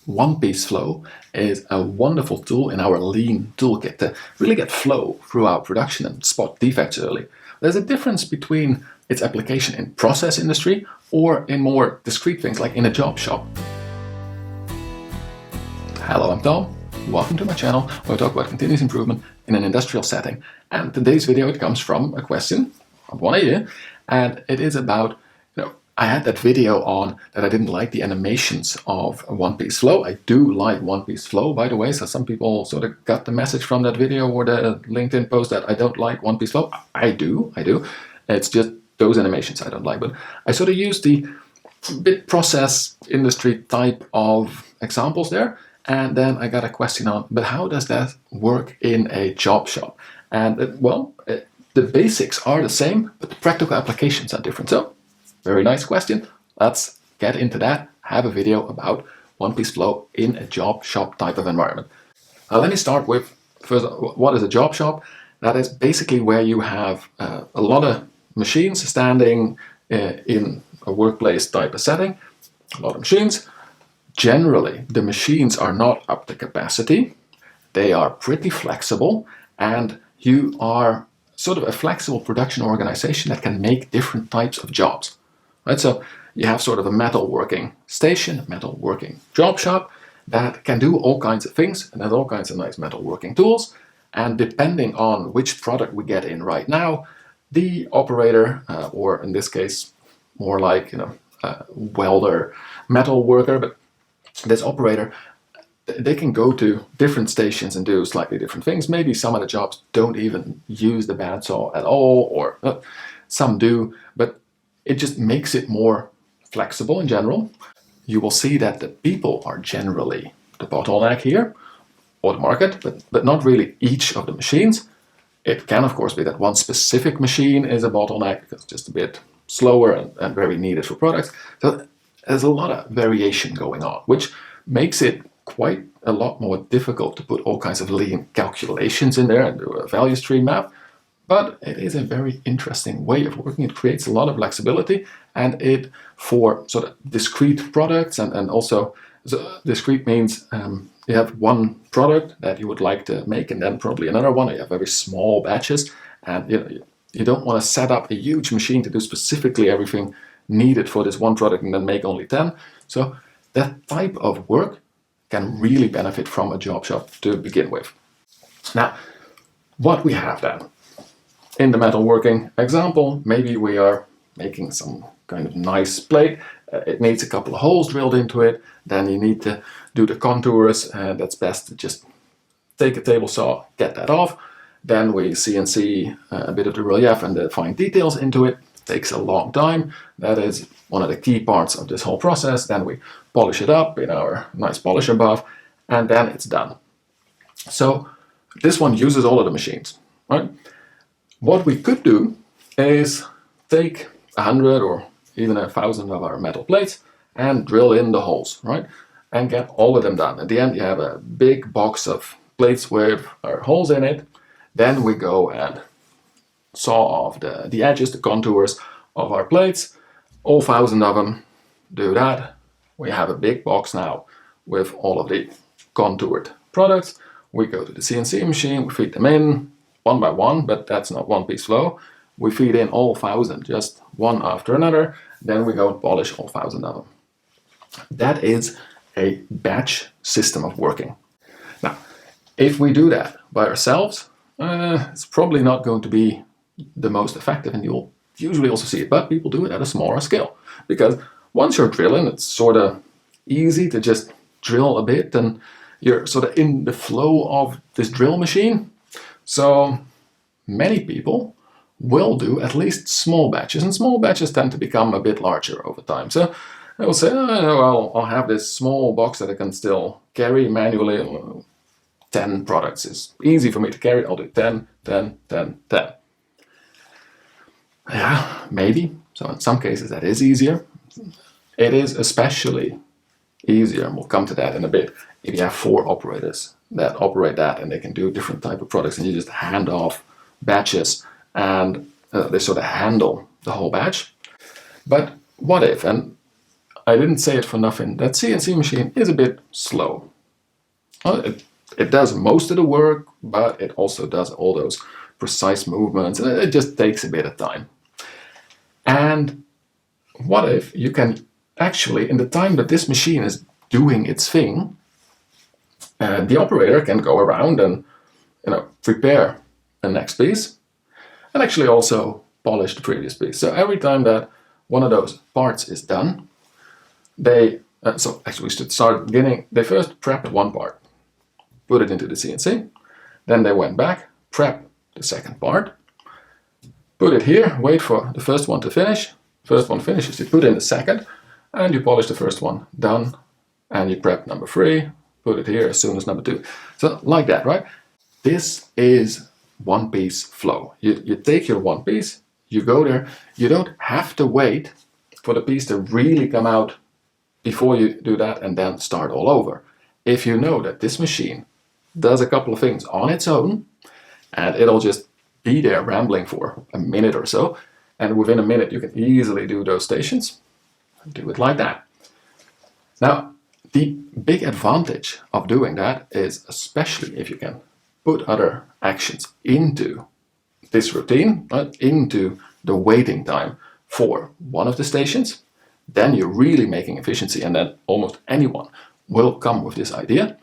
one-piece flow is a wonderful tool in our lean toolkit to really get flow through our production and spot defects early. There's a difference between its application in process industry or in more discrete things like in a job shop. Hello, I'm Tom. Welcome to my channel where I talk about continuous improvement in an industrial setting. And today's video, it comes from a question of one of you, and it is about, I had that video on that I didn't like the animations of one-piece flow. I do like one-piece flow, by the way, so some people sort of got the message from that video or the LinkedIn post that I don't like one-piece flow. I do. It's just those animations I don't like, but I sort of used the bit process industry type of examples there, and then I got a question on, but how does that work in a job shop? And the basics are the same, but the practical applications are different. So, very nice question. Let's get into that. Have a video about one-piece flow in a job shop type of environment. Let me start with first, what is a job shop? That is basically where you have a lot of machines standing in a workplace type of setting. A lot of machines. Generally, the machines are not up to capacity. They are pretty flexible, and you are sort of a flexible production organization that can make different types of jobs. Right, so you have sort of a metalworking station, a metalworking job shop that can do all kinds of things and has all kinds of nice metalworking tools. And depending on which product we get in right now, the operator, or in this case, more like welder, metal worker, but this operator, they can go to different stations and do slightly different things. Maybe some of the jobs don't even use the bandsaw at all, or some do, but it just makes it more flexible in general. You will see that the people are generally the bottleneck here, or the market, but not really each of the machines. It can, of course, be that one specific machine is a bottleneck because it's just a bit slower and very needed for products. So there's a lot of variation going on, which makes it quite a lot more difficult to put all kinds of lean calculations in there and do a value stream map. But it is a very interesting way of working. It creates a lot of flexibility, and it, for sort of discrete products, and also so discrete means you have one product that you would like to make and then probably another one. You have very small batches, and you don't want to set up a huge machine to do specifically everything needed for this one product and then make only 10. So that type of work can really benefit from a job shop to begin with. Now, what we have then? In the metalworking example, maybe we are making some kind of nice plate. It needs a couple of holes drilled into it. Then you need to do the contours, and that's best to just take a table saw, get that off. Then we CNC a bit of the relief and the fine details into it. Takes a long time. That is one of the key parts of this whole process. Then we polish it up in our nice polisher buff, and then it's done. So this one uses all of the machines, right? What we could do is take 100 or even 1,000 of our metal plates and drill in the holes, right? And get all of them done. At the end, you have a big box of plates with our holes in it. Then we go and saw off the edges, the contours of our plates. All 1,000 of them. Do that. We have a big box now with all of the contoured products. We go to the CNC machine, we feed them in one by one, but that's not one-piece flow. We feed in all 1,000, just one after another. Then we go and polish all 1,000 of them. That is a batch system of working. Now, if we do that by ourselves, it's probably not going to be the most effective, and you'll usually also see it, but people do it at a smaller scale. Because once you're drilling, it's sort of easy to just drill a bit, and you're sort of in the flow of this drill machine. So many people will do at least small batches, and small batches tend to become a bit larger over time. So I will say, I'll have this small box that I can still carry manually. 10 products is easy for me to carry. I'll do 10, 10, 10, 10. Yeah, maybe. So in some cases that is easier. It is especially easier, and we'll come to that in a bit, if you have 4 operators that operate that and they can do different type of products, and you just hand off batches and they sort of handle the whole batch. But what if, and I didn't say it for nothing. That CNC machine is a bit slow. It does most of the work, but it also does all those precise movements, and it just takes a bit of time. And what if you can actually, in the time that this machine is doing its thing, the operator can go around and prepare the next piece, and actually also polish the previous piece. So every time that one of those parts is done, so actually we should start at the beginning. They first prepped one part, put it into the CNC, then they went back, prep the second part, put it here, wait for the first one to finish. First one finishes, you put in the second, and you polish the first one, done, and you prep number 3, put it here as soon as number 2. So like that, right? This is one piece flow. You take your one piece, you go there, you don't have to wait for the piece to really come out before you do that and then start all over. If you know that this machine does a couple of things on its own, and it'll just be there rambling for a minute or so, and within a minute you can easily do those stations, do it like that. Now, the big advantage of doing that is, especially if you can put other actions into this routine, into the waiting time for one of the stations, then you're really making efficiency, and then almost anyone will come with this idea.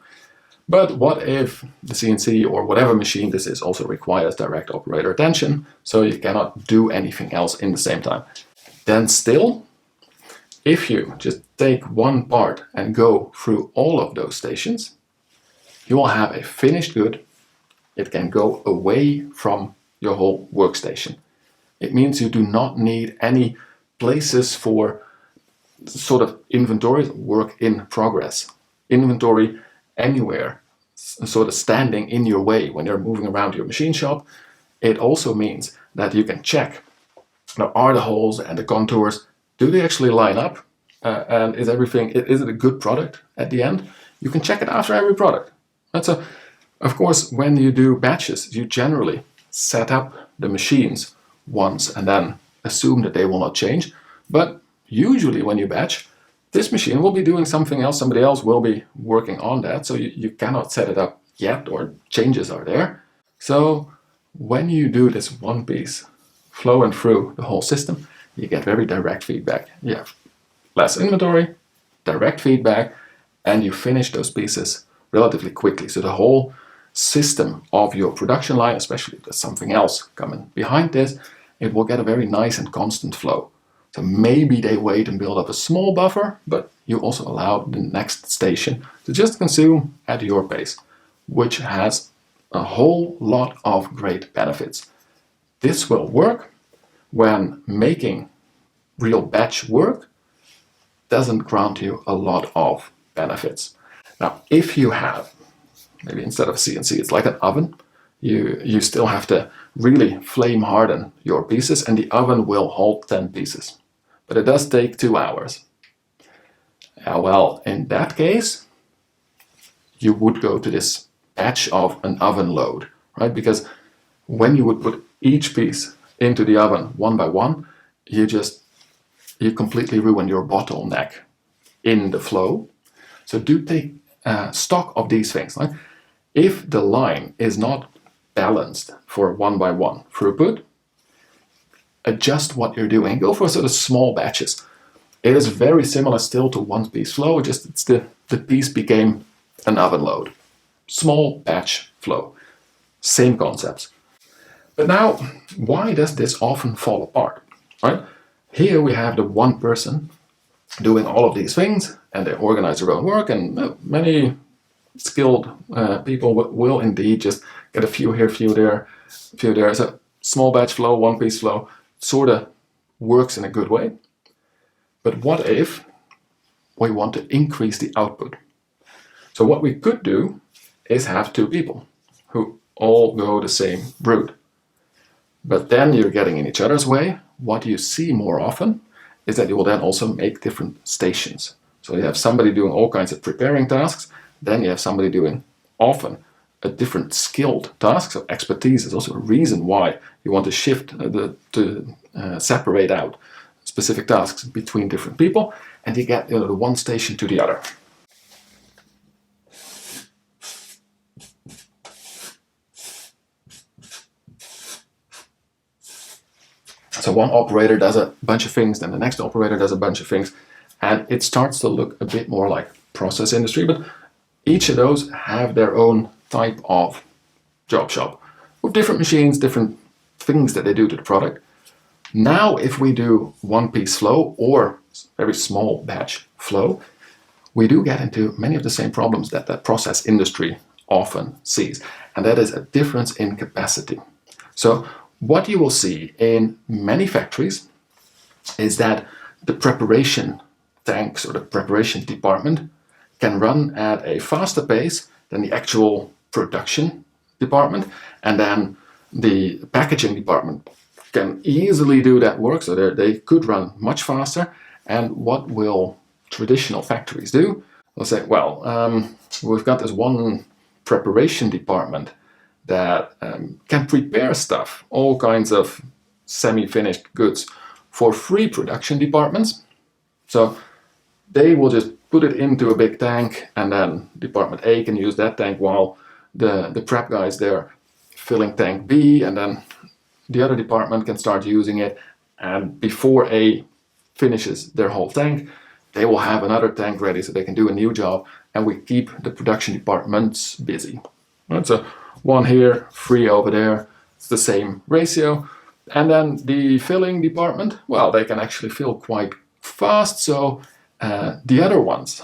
But what if the CNC or whatever machine this is also requires direct operator attention, so you cannot do anything else in the same time? Then still, if you just take one part and go through all of those stations, you will have a finished good. It can go away from your whole workstation. It means you do not need any places for sort of inventory, work in progress, inventory anywhere, sort of standing in your way when you're moving around your machine shop. It also means that you can check, are the holes and the contours, do they actually line up? And is it a good product at the end? You can check it after every product. And so, of course, when you do batches, you generally set up the machines once and then assume that they will not change. But usually when you batch, this machine will be doing something else, somebody else will be working on that, so you cannot set it up yet, or changes are there. So when you do this one piece flowing through the whole system, you get very direct feedback. You have less inventory, direct feedback, and you finish those pieces relatively quickly. So the whole system of your production line, especially if there's something else coming behind this, it will get a very nice and constant flow. So maybe they wait and build up a small buffer, but you also allow the next station to just consume at your pace, which has a whole lot of great benefits. This will work when making real batch work doesn't grant you a lot of benefits. Now, if you have, maybe instead of CNC, it's like an oven, you still have to really flame harden your pieces, and the oven will hold 10 pieces. But it does take 2 hours. Well, in that case, you would go to this batch of an oven load, right? Because when you would put each piece into the oven one by one, you completely ruin your bottleneck in the flow. So do take stock of these things. Right? If the line is not balanced for one by one throughput, adjust what you're doing. Go for sort of small batches. It is very similar still to one piece flow, just it's the piece became an oven load. Small batch flow. Same concepts. But now, why does this often fall apart? Right? Here we have the one person doing all of these things, and they organize their own work, and many skilled people will indeed just get a few here, few there. So small batch flow, one piece flow, sort of works in a good way. But what if we want to increase the output? So what we could do is have 2 people who all go the same route. But then you're getting in each other's way. What you see more often is that you will then also make different stations. So you have somebody doing all kinds of preparing tasks, then you have somebody doing often a different skilled task. So expertise is also a reason why you want to shift, separate out specific tasks between different people. and you get the one station to the other. So one operator does a bunch of things, then the next operator does a bunch of things, and it starts to look a bit more like process industry, but each of those have their own type of job shop with different machines, different things that they do to the product. Now, if we do one-piece flow or very small batch flow, we do get into many of the same problems that the process industry often sees, and that is a difference in capacity. So what you will see in many factories is that the preparation tanks or the preparation department can run at a faster pace than the actual production department, and then the packaging department can easily do that work, so they could run much faster. And what will traditional factories do? They'll say, well, we've got this one preparation department that can prepare stuff, all kinds of semi-finished goods for 3 production departments. So they will just put it into a big tank, and then department A can use that tank while the prep guys there filling tank B, and then the other department can start using it, and before A finishes their whole tank, they will have another tank ready so they can do a new job, and we keep the production departments busy. Right, so 1 here, 3 over there, it's the same ratio. And then the filling department, well, they can actually fill quite fast, so the other ones,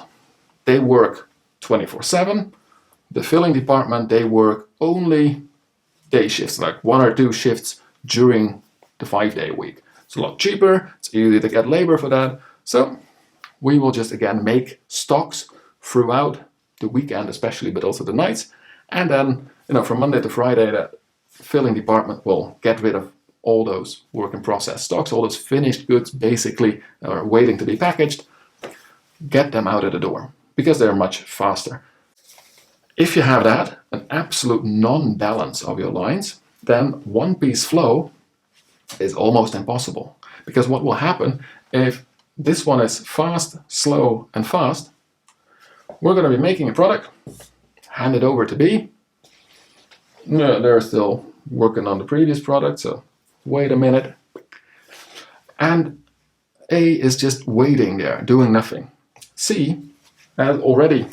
they work 24/7. The filling department, they work only day shifts, like 1 or 2 shifts during the 5-day week. It's a lot cheaper, it's easy to get labor for that, so we will just again make stocks throughout the weekend especially, but also the nights, and then from Monday to Friday the filling department will get rid of all those work in process stocks, all those finished goods basically are waiting to be packaged, get them out of the door because they're much faster. If you have that, an absolute non-balance of your lines, then one-piece flow is almost impossible. Because what will happen if this one is fast, slow, and fast, we're going to be making a product, hand it over to B. They're still working on the previous product, so wait a minute. And A is just waiting there, doing nothing. C has already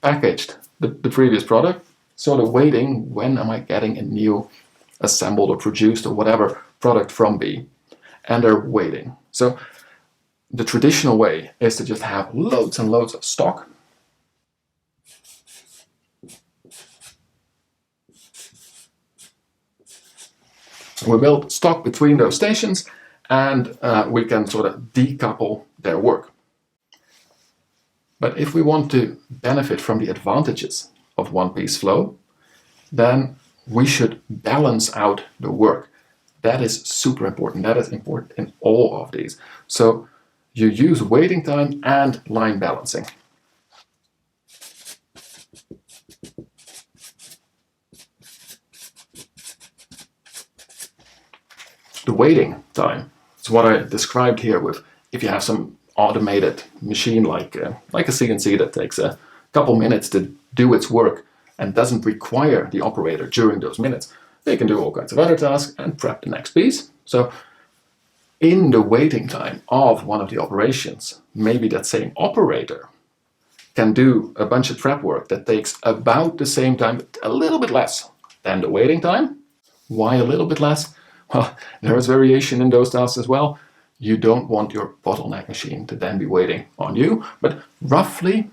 packaged the previous product, sort of waiting, when am I getting a new assembled or produced or whatever product from B, and they're waiting. So the traditional way is to just have loads and loads of stock. We build stock between those stations, and we can sort of decouple their work. But if we want to benefit from the advantages of one-piece flow, then we should balance out the work. That is super important. That is important in all of these. So you use waiting time and line balancing. The waiting time is what I described here with, if you have some automated machine like a CNC that takes a couple minutes to do its work and doesn't require the operator during those minutes, they can do all kinds of other tasks and prep the next piece. So in the waiting time of one of the operations, maybe that same operator can do a bunch of prep work that takes about the same time, but a little bit less than the waiting time. Why a little bit less? Well, there is variation in those tasks as well. You don't want your bottleneck machine to then be waiting on you, but roughly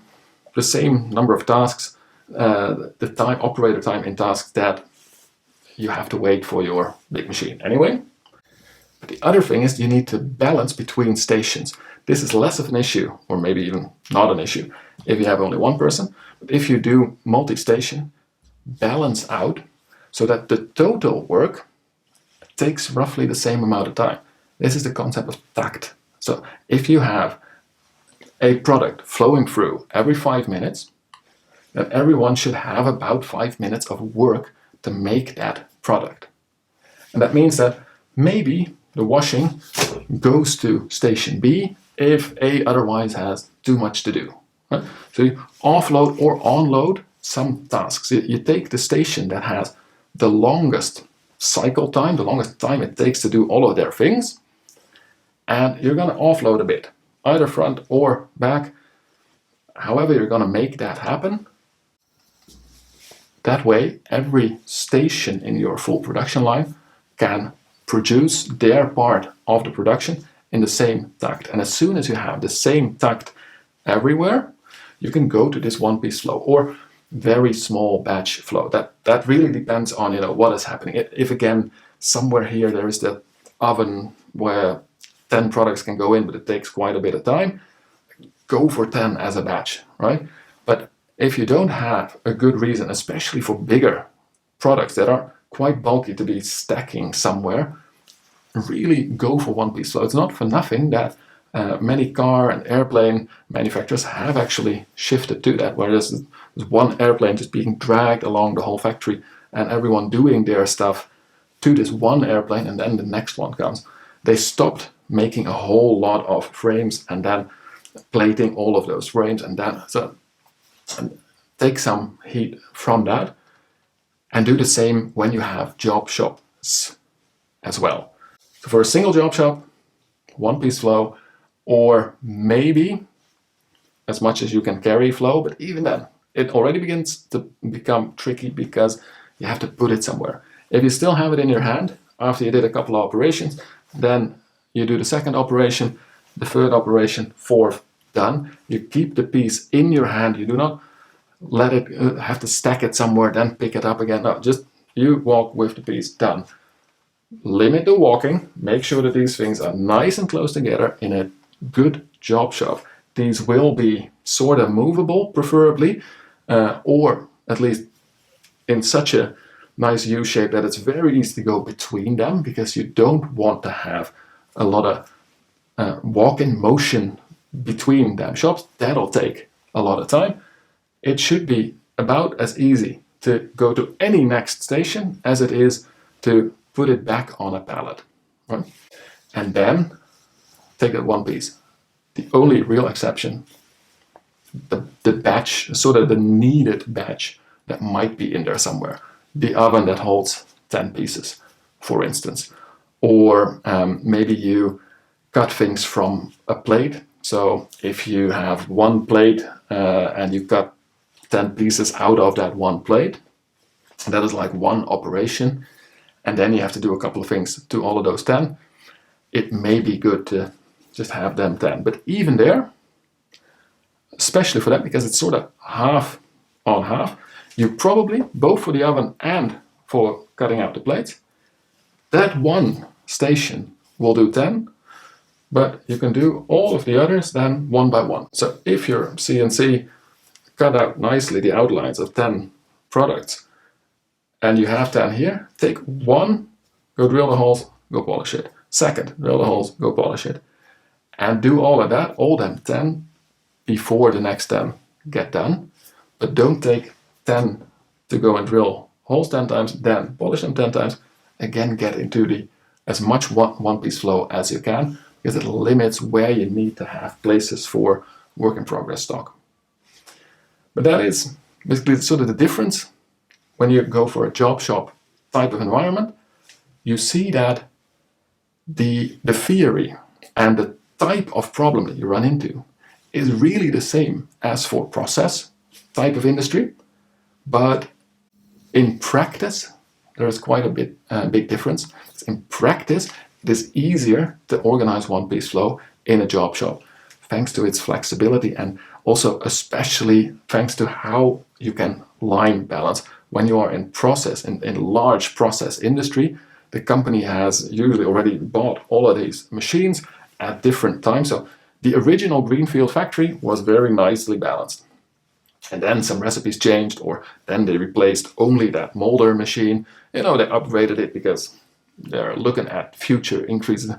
the same number of tasks, the operator time in tasks that you have to wait for your big machine anyway. But the other thing is you need to balance between stations. This is less of an issue, or maybe even not an issue, if you have only one person. But if you do multi-station, balance out so that the total work takes roughly the same amount of time. This is the concept of takt. So if you have a product flowing through every 5 minutes, then everyone should have about 5 minutes of work to make that product. And that means that maybe the washing goes to station B if A otherwise has too much to do. Right? So you offload or onload some tasks. You take the station that has the longest cycle time, the longest time it takes to do all of their things, and you're going to offload a bit, either front or back, however you're going to make that happen. That way, every station in your full production line can produce their part of the production in the same tact. And as soon as you have the same tact everywhere, you can go to this one-piece flow or very small batch flow. That really depends on what is happening. If again, somewhere here there is the oven where 10 products can go in, but it takes quite a bit of time, go for 10 as a batch, right? But if you don't have a good reason, especially for bigger products that are quite bulky to be stacking somewhere, really go for one-piece flow. It's not for nothing that many car and airplane manufacturers have actually shifted to that, where there's one airplane just being dragged along the whole factory and everyone doing their stuff to this one airplane, and then the next one comes. They stopped making a whole lot of frames and then plating all of those frames, and then and take some heat from that and do the same when you have job shops as well. So for a single job shop, one-piece flow, or maybe as much as you can carry flow, but even then it already begins to become tricky because you have to put it somewhere. If you still have it in your hand after you did a couple of operations, then you do the second operation, the third operation, fourth, done. You keep the piece in your hand. You do not let it have to stack it somewhere, then pick it up again. No, just you walk with the piece, done. Limit the walking. Make sure that these things are nice and close together in a good job shop. These will be sort of movable, preferably, or at least in such a nice U shape that it's very easy to go between them, because you don't want to have a lot of walk-in motion between them shops. That'll take a lot of time. It should be about as easy to go to any next station as it is to put it back on a pallet, right? And then take that one piece. The only real exception, the batch, sort of the needed batch that might be in there somewhere. The oven that holds 10 pieces, for instance. Or maybe you cut things from a plate. So if you have one plate and you cut 10 pieces out of that one plate, that is like one operation. And then you have to do a couple of things to all of those 10. It may be good to just have them 10. But even there, especially for that, because it's sort of half on half, you probably, both for the oven and for cutting out the plates, that one station will do 10, but you can do all of the others then one by one. So if your CNC cut out nicely the outlines of 10 products, and you have 10 here, take one, go drill the holes, go polish it. Second, drill the holes, go polish it. And do all of that, all them 10, before the next 10 get done. But don't take 10 to go and drill holes 10 times, then polish them 10 times. Again, get into the as much one-piece flow as you can, because it limits where you need to have places for work in progress stock. But that is basically sort of the difference. When you go for a job shop type of environment, you see that the theory and the type of problem that you run into is really the same as for process type of industry, but in practice there is quite a big difference. In practice, it is easier to organize one-piece flow in a job shop, thanks to its flexibility, and also especially thanks to how you can line balance. When you are in process, in large process industry, the company has usually already bought all of these machines at different times. So the original greenfield factory was very nicely balanced. And then some recipes changed, or then they replaced only that molder machine. They upgraded it because they're looking at future increases.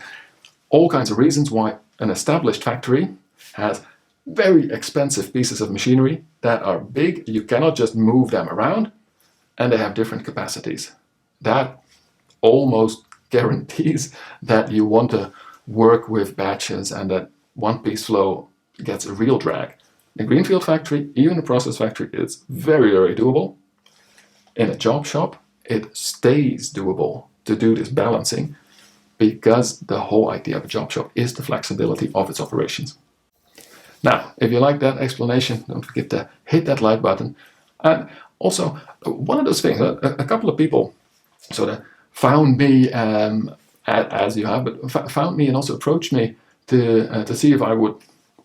All kinds of reasons why an established factory has very expensive pieces of machinery that are big. You cannot just move them around, and they have different capacities. That almost guarantees that you want to work with batches, and that one-piece flow gets a real drag. In a greenfield factory, even a process factory, it's very, very doable. In a job shop, it stays doable to do this balancing because the whole idea of a job shop is the flexibility of its operations. Now, if you like that explanation, don't forget to hit that like button. And also, one of those things, a couple of people sort of found me, as you have, but found me and also approached me to see if I would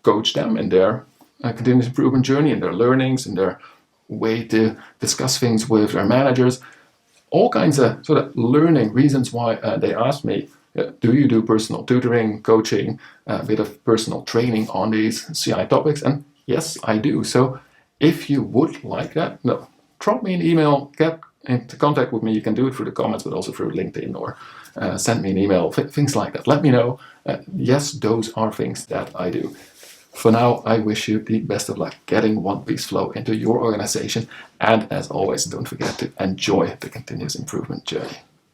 coach them in their continuous improvement journey, in their learnings, in their way to discuss things with their managers. All kinds of sort of learning reasons why they asked me, do you do personal tutoring, coaching, a bit of personal training on these CI topics? And yes, I do. So if you would like that, drop me an email, get into contact with me. You can do it through the comments, but also through LinkedIn, or send me an email, things like that. Let me know. Yes, those are things that I do. For now, I wish you the best of luck getting one-piece flow into your organization. And as always, don't forget to enjoy the continuous improvement journey.